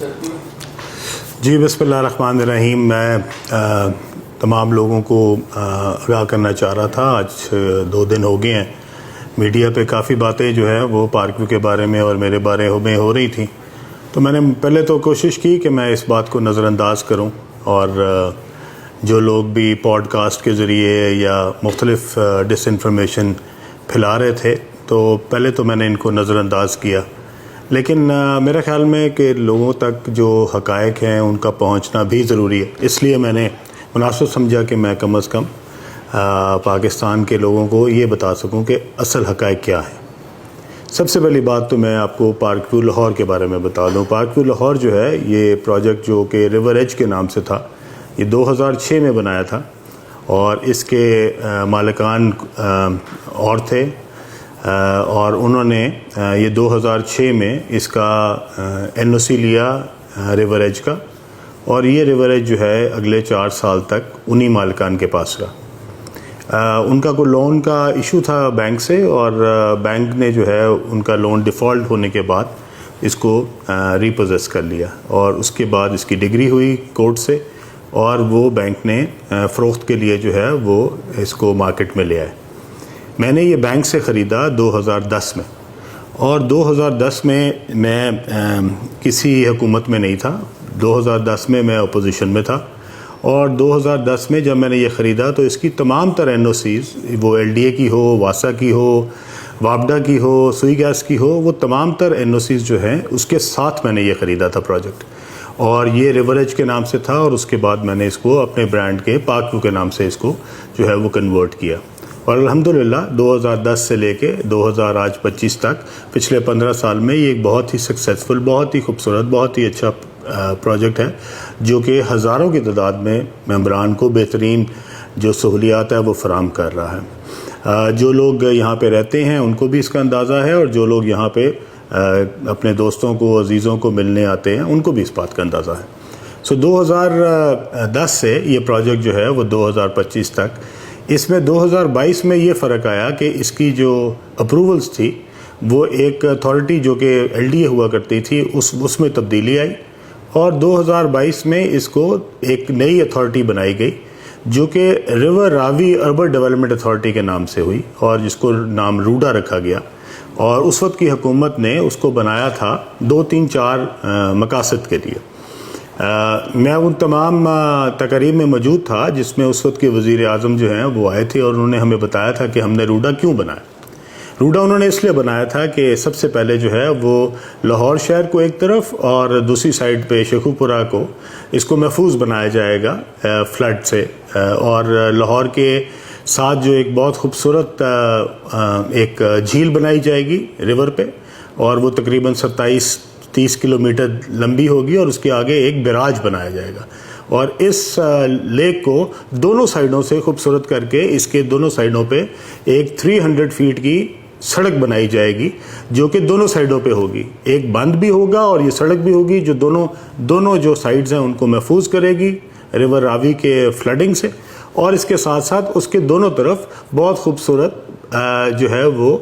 جی بسم اللہ الرحمن الرحیم. میں تمام لوگوں کو آگاہ کرنا چاہ رہا تھا. آج 2 دن ہو گئے ہیں میڈیا پہ کافی باتیں جو ہے وہ پارک ویو کے بارے میں اور میرے بارے میں ہو رہی تھیں. تو میں نے پہلے تو کوشش کی کہ میں اس بات کو نظر انداز کروں، اور جو لوگ بھی پوڈ کاسٹ کے ذریعے یا مختلف ڈس انفارمیشن پھیلا رہے تھے تو پہلے تو میں نے ان کو نظر انداز کیا، لیکن میرے خیال میں کہ لوگوں تک جو حقائق ہیں ان کا پہنچنا بھی ضروری ہے. اس لیے میں نے مناسب سمجھا کہ میں کم از کم پاکستان کے لوگوں کو یہ بتا سکوں کہ اصل حقائق کیا ہیں. سب سے پہلی بات تو میں آپ کو پارک ویو لاہور کے بارے میں بتا دوں. پارک ویو لاہور جو ہے یہ پروجیکٹ جو کہ ریور ایج کے نام سے تھا، یہ 2006 میں بنایا تھا، اور اس کے مالکان اور تھے، اور انہوں نے یہ 2006 میں اس کا NOC لیا ریور ایج کا، اور یہ ریور ایج جو ہے اگلے 4 سال تک انہی مالکان کے پاس رہا. ان کا کوئی لون کا ایشو تھا بینک سے، اور بینک نے جو ہے ان کا لون ڈیفالٹ ہونے کے بعد اس کو ریپوزیس کر لیا، اور اس کے بعد اس کی ڈگری ہوئی کورٹ سے، اور وہ بینک نے فروخت کے لیے جو ہے وہ اس کو مارکیٹ میں لے آئے. میں نے یہ بینک سے خریدا 2010 میں، اور 2010 میں کسی حکومت میں نہیں تھا. 2010 میں اپوزیشن میں تھا، اور 2010 میں جب میں نے یہ خریدا تو اس کی تمام تر NOCs، وہ LDA کی ہو، واسا کی ہو، وابڈا کی ہو، سوئی گیس کی ہو، وہ تمام تر NOCs جو ہیں اس کے ساتھ میں نے یہ خریدا تھا پروجیکٹ. اور یہ ریور ایج کے نام سے تھا، اور اس کے بعد میں نے اس کو اپنے برانڈ کے پارک ویو کے نام سے اس کو جو ہے وہ کنورٹ کیا. اور الحمدللہ 2010 سے لے کے 2025 تک پچھلے 15 سال میں یہ ایک بہت ہی سکسیزفل، بہت ہی خوبصورت، بہت ہی اچھا پروجیکٹ ہے، جو کہ ہزاروں کی تعداد میں ممبران کو بہترین جو سہولیات ہے وہ فراہم کر رہا ہے. جو لوگ یہاں پہ رہتے ہیں ان کو بھی اس کا اندازہ ہے، اور جو لوگ یہاں پہ اپنے دوستوں کو، عزیزوں کو ملنے آتے ہیں ان کو بھی اس بات کا اندازہ ہے. 2010 سے یہ پروجیکٹ جو ہے وہ 2025 تک، اس میں 2022 میں یہ فرق آیا کہ اس کی جو اپروولز تھی وہ ایک اتھارٹی جو کہ LDA ہوا کرتی تھی اس میں تبدیلی آئی، اور 2022 میں اس کو ایک نئی اتھارٹی بنائی گئی جو کہ ریور راوی اربن ڈیولپمنٹ اتھارٹی کے نام سے ہوئی، اور جس کو نام روڈا رکھا گیا. اور اس وقت کی حکومت نے اس کو بنایا تھا 2 3 4 مقاصد کے لیے. میں ان تمام تقریب میں موجود تھا جس میں اس وقت کے وزیر اعظم جو ہیں وہ آئے تھے، اور انہوں نے ہمیں بتایا تھا کہ ہم نے روڈا کیوں بنایا. روڈا انہوں نے اس لیے بنایا تھا کہ سب سے پہلے جو ہے وہ لاہور شہر کو ایک طرف، اور دوسری سائڈ پہ شیخو پورہ کو، اس کو محفوظ بنایا جائے گا فلڈ سے. اور لاہور کے ساتھ جو ایک بہت خوبصورت ایک جھیل بنائی جائے گی ریور پہ، اور وہ تقریباً 27-30 کلومیٹر لمبی ہوگی، اور اس کے آگے ایک بیراج بنایا جائے گا. اور اس لیک کو دونوں سائڈوں سے خوبصورت کر کے اس کے دونوں سائڈوں پہ ایک 300 فیٹ کی سڑک بنائی جائے گی جو کہ دونوں سائڈوں پہ ہوگی. ایک بند بھی ہوگا اور یہ سڑک بھی ہوگی جو دونوں جو سائڈز ہیں ان کو محفوظ کرے گی ریور راوی کے فلڈنگ سے. اور اس کے ساتھ ساتھ اس کے دونوں طرف بہت خوبصورت جو ہے وہ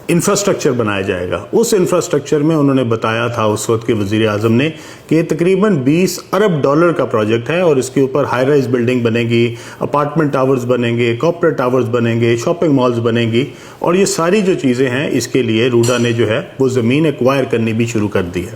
انفراسٹرکچر بنایا جائے گا. اس انفراسٹرکچر میں انہوں نے بتایا تھا اس وقت کے وزیر اعظم نے کہ یہ تقریباً $20 ارب کا پروجیکٹ ہے، اور اس کے اوپر ہائی رائز بلڈنگ بنے گی، اپارٹمنٹ ٹاورز بنیں گے، کارپوریٹ ٹاورز بنیں گے، شاپنگ مالز بنیں گی. اور یہ ساری جو چیزیں ہیں اس کے لیے روڈا نے جو ہے وہ زمین ایکوائر کرنی بھی شروع کر دی ہے.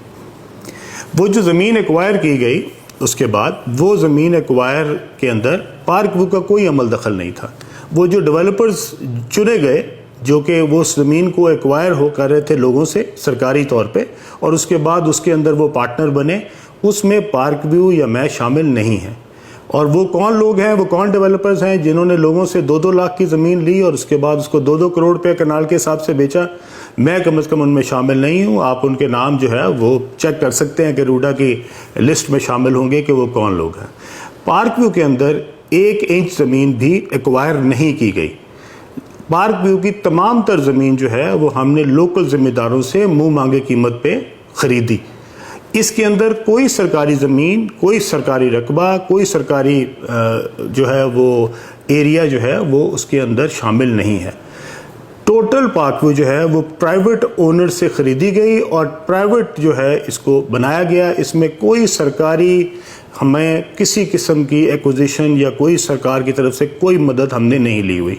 وہ جو زمین ایکوائر کی گئی اس کے بعد وہ زمین ایکوائر کے اندر پارک ویو کا کوئی عمل دخل نہیں تھا. وہ جو ڈیولپرز چنے گئے جو کہ وہ اس زمین کو ایکوائر ہو کر رہے تھے لوگوں سے سرکاری طور پہ، اور اس کے بعد اس کے اندر وہ پارٹنر بنے، اس میں پارک ویو یا میں شامل نہیں ہیں. اور وہ کون لوگ ہیں، وہ کون ڈیولپرز ہیں جنہوں نے لوگوں سے 2-2 لاکھ کی زمین لی اور اس کے بعد اس کو 2-2 کروڑ روپے کنال کے حساب سے بیچا؟ میں کم از کم ان میں شامل نہیں ہوں. آپ ان کے نام جو ہے وہ چیک کر سکتے ہیں کہ روڈا کی لسٹ میں شامل ہوں گے کہ وہ کون لوگ ہیں. پارک ویو کے اندر 1 انچ زمین بھی ایکوائر نہیں کی گئی. پارک ویو کی تمام تر زمین جو ہے وہ ہم نے لوکل ذمہ داروں سے منہ مانگے قیمت پہ خریدی. اس کے اندر کوئی سرکاری زمین، کوئی سرکاری رقبہ، کوئی سرکاری جو ہے وہ ایریا جو ہے وہ اس کے اندر شامل نہیں ہے. ٹوٹل پارک ویو جو ہے وہ پرائیویٹ اونر سے خریدی گئی اور پرائیویٹ جو ہے اس کو بنایا گیا. اس میں کوئی سرکاری ہمیں کسی قسم کی ایکوزیشن یا کوئی سرکار کی طرف سے کوئی مدد ہم نے نہیں لی ہوئی.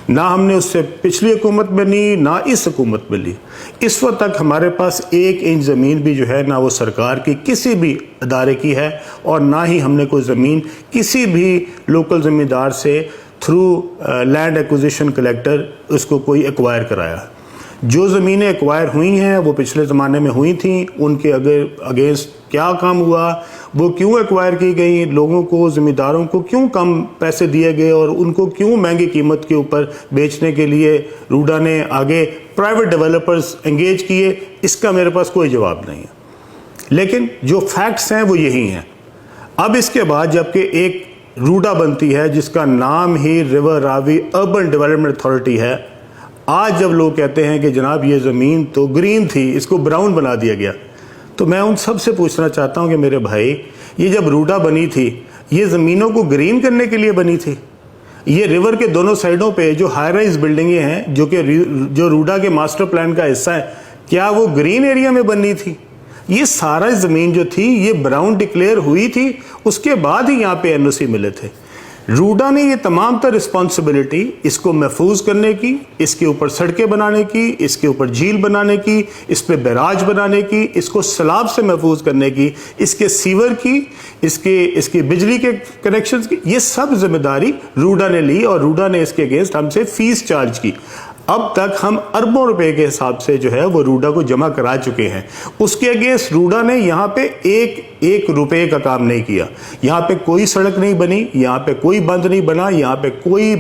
نہ ہم نے اس سے پچھلی حکومت میں لی نہ اس حکومت میں لی. اس وقت تک ہمارے پاس 1 انچ زمین بھی جو ہے نہ وہ سرکار کی کسی بھی ادارے کی ہے اور نہ ہی ہم نے کوئی زمین کسی بھی لوکل زمیندار سے تھرو لینڈ ایکوزیشن کلیکٹر اس کو کوئی ایکوائر کرایا. جو زمینیں ایکوائر ہوئی ہیں وہ پچھلے زمانے میں ہوئی تھیں. ان کے اگینسٹ کیا کام ہوا, وہ کیوں ایکوائر کی گئی, لوگوں کو زمینداروں کو کیوں کم پیسے دیے گئے اور ان کو کیوں مہنگی قیمت کے اوپر بیچنے کے لیے روڈا نے آگے پرائیویٹ ڈیولپرز انگیج کیے, اس کا میرے پاس کوئی جواب نہیں ہے. لیکن جو فیکٹس ہیں وہ یہی ہیں. اب اس کے بعد جبکہ ایک روڈا بنتی ہے جس کا نام ہی ریور راوی اربن ڈیولپمنٹ اتھارٹی ہے, آج جب لوگ کہتے ہیں کہ جناب یہ زمین تو گرین تھی اس کو براؤن بنا دیا گیا, تو میں ان سب سے پوچھنا چاہتا ہوں کہ میرے بھائی یہ جب روڈا بنی تھی یہ زمینوں کو گرین کرنے کے لیے بنی تھی؟ یہ ریور کے دونوں سائڈوں پہ جو ہائی رائز بلڈنگیں ہیں جو روڈا کے ماسٹر پلان کا حصہ ہیں, کیا وہ گرین ایریا میں بننی تھی؟ یہ سارا زمین جو تھی یہ براؤن ڈکلیئر ہوئی تھی, اس کے بعد ہی یہاں پہ NOC ملے تھے. روڈا نے یہ تمام تر رسپانسبلٹی اس کو محفوظ کرنے کی, اس کے اوپر سڑکیں بنانے کی, اس کے اوپر جھیل بنانے کی, اس پہ بیراج بنانے کی, اس کو سیلاب سے محفوظ کرنے کی, اس کے سیور کی, اس کے بجلی کے کنیکشنز کی, یہ سب ذمہ داری روڈا نے لی اور روڈا نے اس کے اگینسٹ ہم سے فیس چارج کی. اب تک ہم اربوں روپے کے حساب سے جو ہے وہ روڈا کو جمع کرا چکے ہیں. اس کے اگینسٹ روڈا نے یہاں پہ ایک روپے کا کام نہیں کیا. یہاں پہ کوئی سڑک نہیں بنی, یہاں پہ کوئی بند نہیں بنا, یہاں پہ کوئی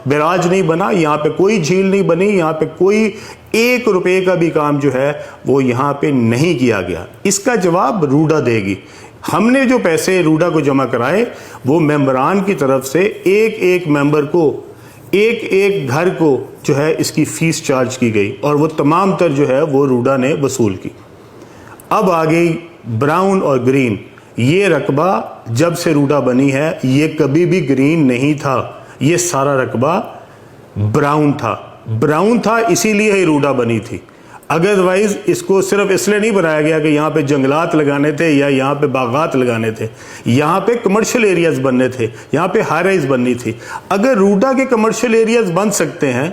بیراج نہیں بنا, یہاں پہ کوئی جھیل نہیں بنی, یہاں پہ کوئی 1 روپے کا بھی کام جو ہے وہ یہاں پہ نہیں کیا گیا. اس کا جواب روڈا دے گی. ہم نے جو پیسے روڈا کو جمع کرائے وہ ممبران کی طرف سے ایک ممبر کو ایک گھر کو جو ہے اس کی فیس چارج کی گئی اور وہ تمام تر جو ہے وہ روڈا نے وصول کی. اب آ گئی براؤن اور گرین. یہ رقبہ جب سے روڈا بنی ہے یہ کبھی بھی گرین نہیں تھا, یہ سارا رقبہ براؤن تھا اسی لیے ہی روڈا بنی تھی. ادروائز اس کو صرف اس لیے نہیں بنایا گیا کہ یہاں پہ جنگلات لگانے تھے یا یہاں پہ باغات لگانے تھے, یہاں پہ کمرشل ایریاز بننے تھے, یہاں پہ ہائی رائز بننی تھی. اگر روڈا کے کمرشل ایریاز بن سکتے ہیں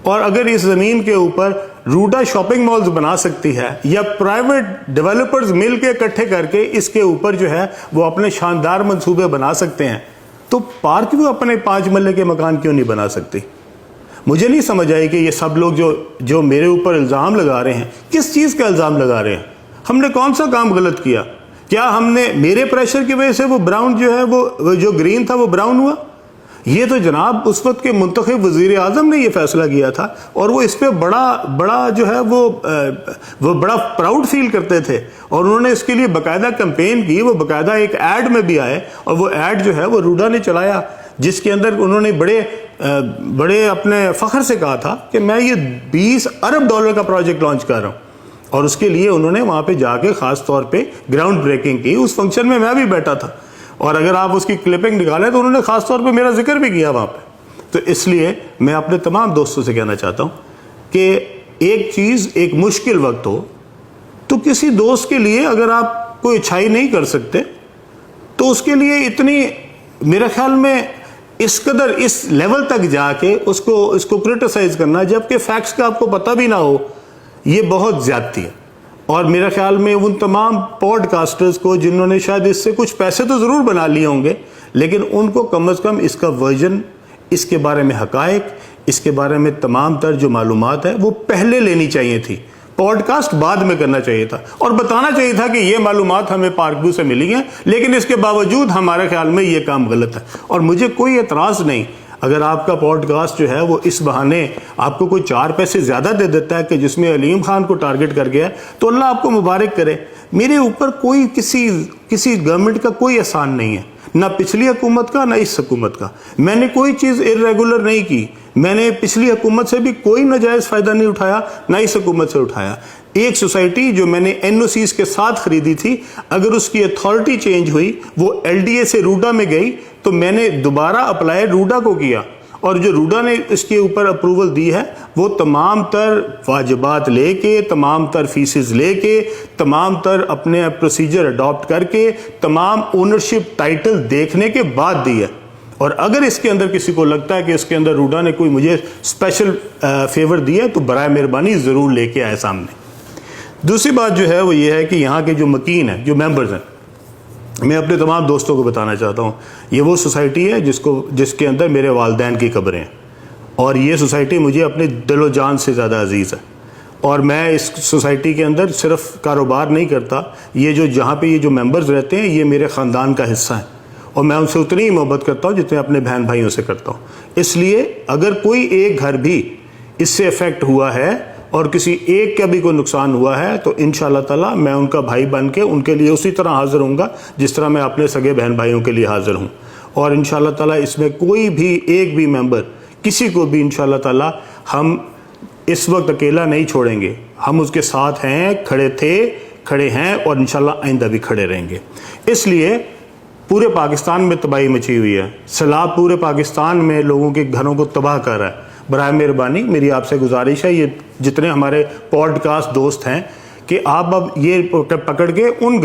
اور اگر اس زمین کے اوپر روڈا شاپنگ مالز بنا سکتی ہے یا پرائیویٹ ڈیولپرز مل کے اکٹھے کر کے اس کے اوپر جو ہے وہ اپنے شاندار منصوبے بنا سکتے ہیں, تو پارک ویو اپنے 5 مرلے کے مکان کیوں نہیں بنا سکتی؟ مجھے نہیں سمجھ آئی کہ یہ سب لوگ جو میرے اوپر الزام لگا رہے ہیں, کس چیز کا الزام لگا رہے ہیں؟ ہم نے کون سا کام غلط کیا؟ کیا ہم نے میرے پریشر کی وجہ سے وہ براؤن جو ہے وہ جو گرین تھا وہ براؤن ہوا؟ یہ تو جناب اس وقت کے منتخب وزیر اعظم نے یہ فیصلہ کیا تھا اور وہ اس پہ بڑا جو ہے وہ بڑا پراؤڈ فیل کرتے تھے اور انہوں نے اس کے لیے باقاعدہ کمپین کی. وہ باقاعدہ ایک ایڈ میں بھی آئے اور وہ ایڈ جو ہے وہ روڈا نے چلایا جس کے اندر انہوں نے بڑے اپنے فخر سے کہا تھا کہ میں یہ $20 ارب کا پروجیکٹ لانچ کر رہا ہوں. اور اس کے لیے انہوں نے وہاں پہ جا کے خاص طور پہ گراؤنڈ بریکنگ کی. اس فنکشن میں بھی بیٹھا تھا اور اگر آپ اس کی کلپنگ نکالیں تو انہوں نے خاص طور پہ میرا ذکر بھی کیا وہاں پہ. تو اس لیے میں اپنے تمام دوستوں سے کہنا چاہتا ہوں کہ ایک چیز ایک مشکل وقت ہو تو کسی دوست کے لیے اگر آپ کوئی اچھائی نہیں کر سکتے تو اس کے لیے اتنی میرے خیال میں اس قدر اس لیول تک جا کے اس کو کرٹیسائز کرنا جبکہ فیکٹس کا آپ کو پتہ بھی نہ ہو, یہ بہت زیادتی ہے. اور میرے خیال میں ان تمام پوڈ کاسٹرز کو جنہوں نے شاید اس سے کچھ پیسے تو ضرور بنا لیے ہوں گے لیکن ان کو کم از کم اس کا ورژن, اس کے بارے میں حقائق, اس کے بارے میں تمام تر جو معلومات ہے وہ پہلے لینی چاہیے تھی. پوڈ کاسٹ بعد میں کرنا چاہیے تھا اور بتانا چاہیے تھا کہ یہ معلومات ہمیں پارک ویو سے ملی ہیں لیکن اس کے باوجود ہمارے خیال میں یہ کام غلط ہے. اور مجھے کوئی اعتراض نہیں اگر آپ کا پوڈ کاسٹ جو ہے وہ اس بہانے آپ کو کوئی 4 پیسے زیادہ دے دیتا ہے کہ جس میں علیم خان کو ٹارگٹ کر گیا تو اللہ آپ کو مبارک کرے. میرے اوپر کوئی کسی گورنمنٹ کا کوئی احسان نہیں ہے, نہ پچھلی حکومت کا نہ اس حکومت کا. میں نے کوئی چیز ارریگولر نہیں کی, میں نے پچھلی حکومت سے بھی کوئی ناجائز فائدہ نہیں اٹھایا نہ اس حکومت سے اٹھایا. ایک سوسائٹی جو میں نے NOCs کے ساتھ خریدی تھی اگر اس کی اتھارٹی چینج ہوئی وہ LDA سے روڈا میں گئی تو میں نے دوبارہ اپلائی روڈا کو کیا اور جو روڈا نے اس کے اوپر اپروول دی ہے وہ تمام تر واجبات لے کے، تمام تر فیسز لے کے، تمام تر اپنے پروسیجر اڈاپٹ کر کے، تمام اونرشپ ٹائٹل دیکھنے کے بعد دی ہے. اور اگر اس کے اندر کسی کو لگتا ہے کہ اس کے اندر روڈا نے کوئی مجھے اسپیشل فیور دیا ہے تو برائے مہربانی ضرور لے کے آئے سامنے. دوسری بات جو ہے وہ یہ ہے کہ یہاں کے جو مکین ہیں، جو ممبرز ہیں، میں اپنے تمام دوستوں کو بتانا چاہتا ہوں، یہ وہ سوسائٹی ہے جس کے اندر میرے والدین کی قبریں ہیں، اور یہ سوسائٹی مجھے اپنے دل و جان سے زیادہ عزیز ہے. اور میں اس سوسائٹی کے اندر صرف کاروبار نہیں کرتا، جہاں پہ یہ جو ممبرز رہتے ہیں یہ میرے خاندان کا حصہ ہیں، اور میں ان سے اتنی ہی محبت کرتا ہوں جتنے اپنے بہن بھائیوں سے کرتا ہوں. اس لیے اگر کوئی ایک گھر بھی اس سے افیکٹ ہوا ہے اور کسی ایک کا بھی کوئی نقصان ہوا ہے تو انشاءاللہ تعالی میں ان کا بھائی بن کے ان کے لیے اسی طرح حاضر ہوں گا جس طرح میں اپنے سگے بہن بھائیوں کے لیے حاضر ہوں. اور انشاءاللہ تعالی اس میں کوئی بھی ایک بھی ممبر، کسی کو بھی انشاءاللہ تعالی ہم اس وقت اکیلا نہیں چھوڑیں گے. ہم اس کے ساتھ ہیں، کھڑے تھے، کھڑے ہیں، اور انشاءاللہ آئندہ بھی کھڑے رہیں گے. اس لیے پورے پاکستان میں تباہی مچی ہوئی ہے، سیلاب پورے پاکستان میں لوگوں کے گھروں کو تباہ کر رہا ہے. برائے مہربانی میری آپ سے گزارش ہے، یہ جتنے ہمارے پوڈ کاسٹ دوست ہیں، کہ آپ اب یہ پکڑ کے ان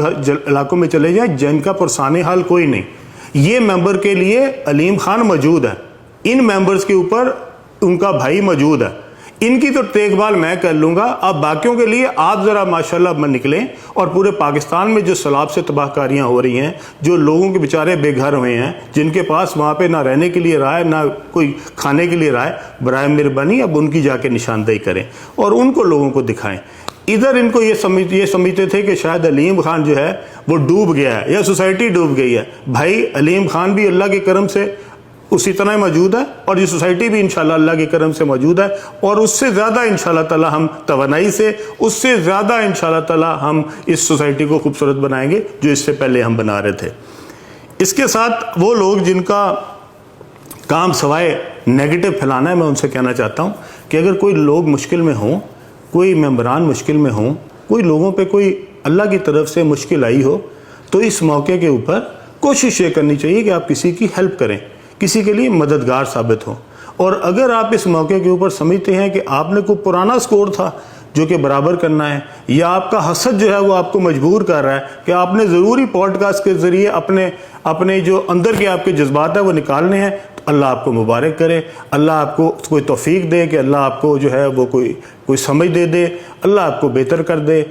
علاقوں میں چلے جائیں جن کا پرسان حال کوئی نہیں. یہ ممبر کے لیے علیم خان موجود ہے، ان ممبرز کے اوپر ان کا بھائی موجود ہے، ان کی تو دیکھ بھال میں کر لوں گا. اب باقیوں کے لیے آپ ذرا ماشاءاللہ نکلیں، اور پورے پاکستان میں جو سیلاب سے تباہ کاریاں ہو رہی ہیں، جو لوگوں کے بیچارے بے گھر ہوئے ہیں، جن کے پاس وہاں پہ نہ رہنے کے لیے رہا ہے، نہ کوئی کھانے کے لیے رہا ہے، برائے مہربانی اب ان کی جا کے نشاندہی کریں اور ان کو لوگوں کو دکھائیں. ادھر ان کو یہ سمجھتے تھے کہ شاید علیم خان جو ہے وہ ڈوب گیا ہے یا سوسائٹی ڈوب گئی ہے. بھائی علیم خان بھی اللہ کے کرم سے اسی طرح موجود ہے، اور یہ سوسائٹی بھی انشاءاللہ اللہ کے کرم سے موجود ہے، اور اس سے زیادہ انشاءاللہ تعالی ہم توانائی سے، اس سے زیادہ انشاءاللہ تعالی ہم اس سوسائٹی کو خوبصورت بنائیں گے جو اس سے پہلے ہم بنا رہے تھے. اس کے ساتھ وہ لوگ جن کا کام سوائے نیگیٹو پھیلانا ہے، میں ان سے کہنا چاہتا ہوں کہ اگر کوئی لوگ مشکل میں ہوں، کوئی ممبران مشکل میں ہوں، کوئی لوگوں پہ کوئی اللہ کی طرف سے مشکل آئی ہو، تو اس موقع کے اوپر کوشش یہ کرنی چاہیے کہ آپ کسی کی ہیلپ کریں، کسی کے لیے مددگار ثابت ہو. اور اگر آپ اس موقع کے اوپر سمجھتے ہیں کہ آپ نے کوئی پرانا سکور تھا جو کہ برابر کرنا ہے، یا آپ کا حسد جو ہے وہ آپ کو مجبور کر رہا ہے کہ آپ نے ضروری پوڈ کاسٹ کے ذریعے اپنے جو اندر کے آپ کے جذبات ہیں وہ نکالنے ہیں، تو اللہ آپ کو مبارک کرے، اللہ آپ کو کوئی توفیق دے کہ اللہ آپ کو جو ہے وہ کوئی سمجھ دے، اللہ آپ کو بہتر کر دے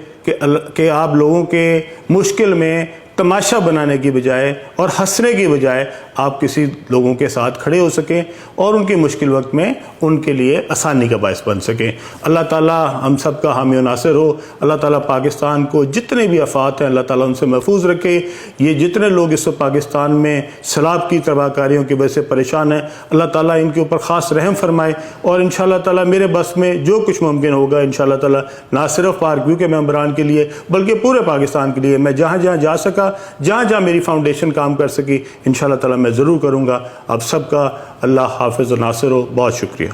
کہ آپ لوگوں کے مشکل میں تماشا بنانے کی بجائے اور ہنسنے کی بجائے آپ کسی لوگوں کے ساتھ کھڑے ہو سکیں اور ان کے مشکل وقت میں ان کے لیے آسانی کا باعث بن سکیں. اللہ تعالیٰ ہم سب کا حامی و ناصر ہو. اللہ تعالیٰ پاکستان کو جتنے بھی آفات ہیں اللہ تعالیٰ ان سے محفوظ رکھے. یہ جتنے لوگ اس وقت پاکستان میں سیلاب کی تباہ کاریوں کی وجہ سے پریشان ہیں، اللہ تعالیٰ ان کے اوپر خاص رحم فرمائے. اور انشاءاللہ تعالیٰ میرے بس میں جو کچھ ممکن ہوگا انشاءاللہ تعالیٰ نہ صرف پارک ویو کے ممبران کے لیے بلکہ پورے پاکستان کے لیے میں جہاں جہاں جا سکا، جہاں جہاں میری فاؤنڈیشن کام کر سکی، انشاءاللہ تعالیٰ میں ضرور کروں گا. آپ سب کا اللہ حافظ و ناصر ہو. بہت شکریہ.